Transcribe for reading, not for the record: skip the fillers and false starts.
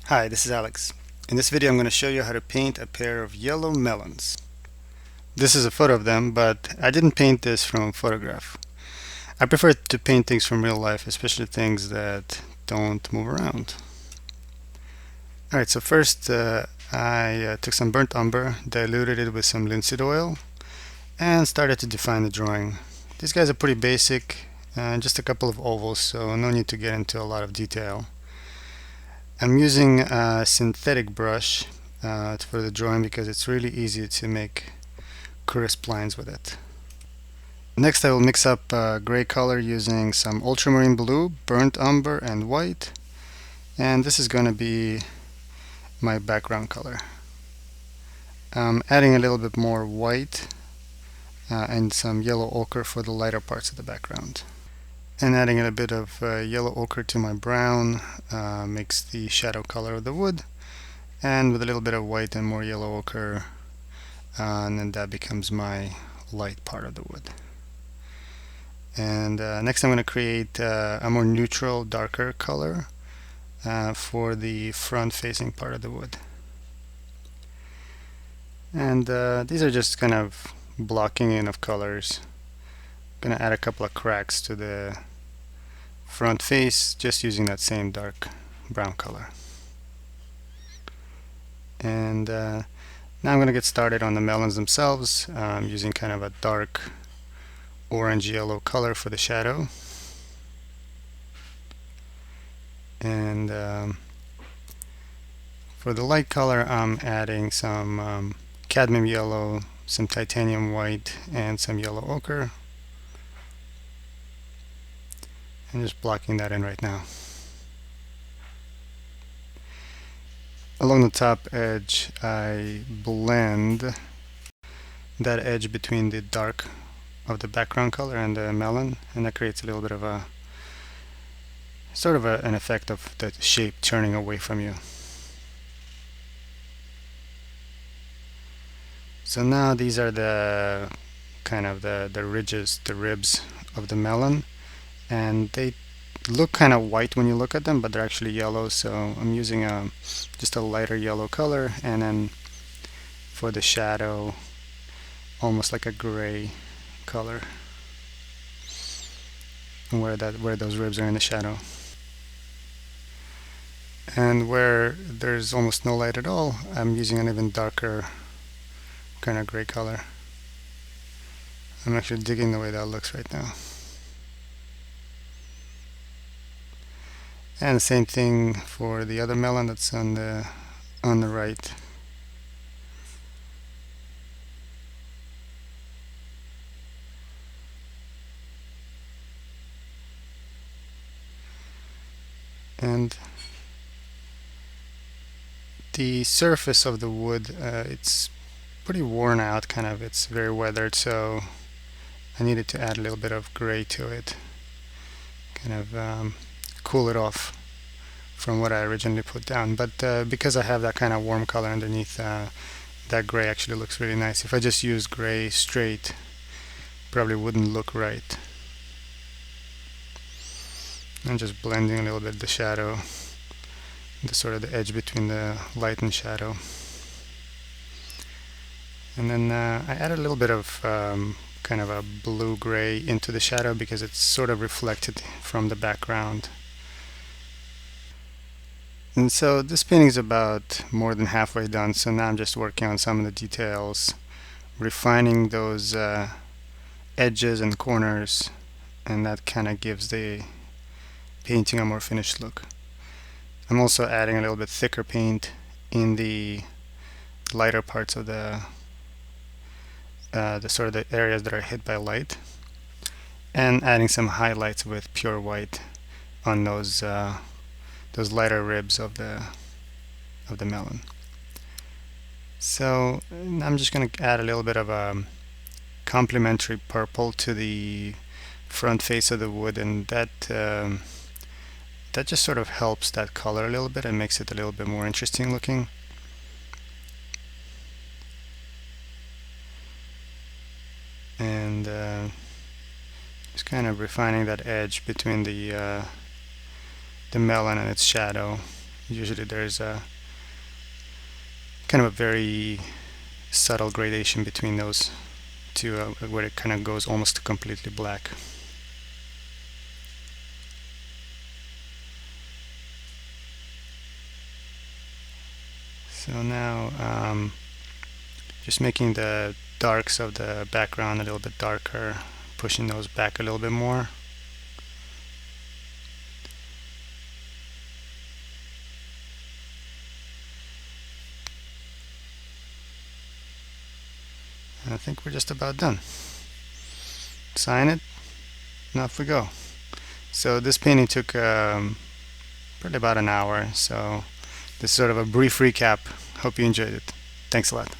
Hi, this is Alex. In this video I'm going to show you how to paint a pair of yellow melons. This is a photo of them, but I didn't paint this from a photograph. I prefer to paint things from real life, especially things that don't move around. Alright, so first I took some burnt umber, diluted it with some linseed oil, and started to define the drawing. These guys are pretty basic, just a couple of ovals, so no need to get into a lot of detail. I'm using a synthetic brush for the drawing because it's really easy to make crisp lines with it. Next I will mix up gray color using some ultramarine blue, burnt umber, and white, and this is going to be my background color. I'm adding a little bit more white and some yellow ochre for the lighter parts of the background. And adding a bit of yellow ochre to my brown makes the shadow color of the wood, and with a little bit of white and more yellow ochre, and then that becomes my light part of the wood. And next I'm going to create a more neutral, darker color for the front facing part of the wood. And these are just kind of blocking in of colors. I'm going to add a couple of cracks to the front face just using that same dark brown color. And now I'm going to get started on the melons themselves, using kind of a dark orange yellow color for the shadow. And for the light color I'm adding some cadmium yellow, some titanium white, and some yellow ochre, and just blocking that in right now. Along the top edge I blend that edge between the dark of the background color and the melon, and that creates a little bit of a sort of an effect of the shape turning away from you. So now these are the kind of the ridges, the ribs of the melon, and they look kind of white when you look at them, but they're actually yellow. So I'm using just a lighter yellow color, and then for the shadow almost like a gray color where those ribs are in the shadow. And where there's almost no light at all, I'm using an even darker kind of gray color. I'm actually digging the way that looks right now. And the same thing for the other melon that's on the right. And the surface of the wood, it's pretty worn out, kind of. It's very weathered, so I needed to add a little bit of gray to it, kind of cool it off from what I originally put down. But because I have that kind of warm color underneath, that gray actually looks really nice. If I just use gray straight, probably wouldn't look right. I'm just blending a little bit the shadow, the sort of the edge between the light and shadow. And then I added a little bit of kind of a blue-gray into the shadow because it's sort of reflected from the background. And so this painting is about more than halfway done, so now I'm just working on some of the details, refining those edges and corners, and that kind of gives the painting a more finished look. I'm also adding a little bit thicker paint in the lighter parts of the sort of the areas that are hit by light, and adding some highlights with pure white on those lighter ribs of the melon. So I'm just going to add a little bit of a complementary purple to the front face of the wood, and that just sort of helps that color a little bit and makes it a little bit more interesting looking. And just kind of refining that edge between the melon and its shadow Usually there's a kind of a very subtle gradation between those two, where it kind of goes almost completely black. So now just making the darks of the background a little bit darker, pushing those back a little bit more. And I think we're just about done. Sign it, and off we go. So this painting took probably about an hour, so this is sort of a brief recap. Hope you enjoyed it. Thanks a lot.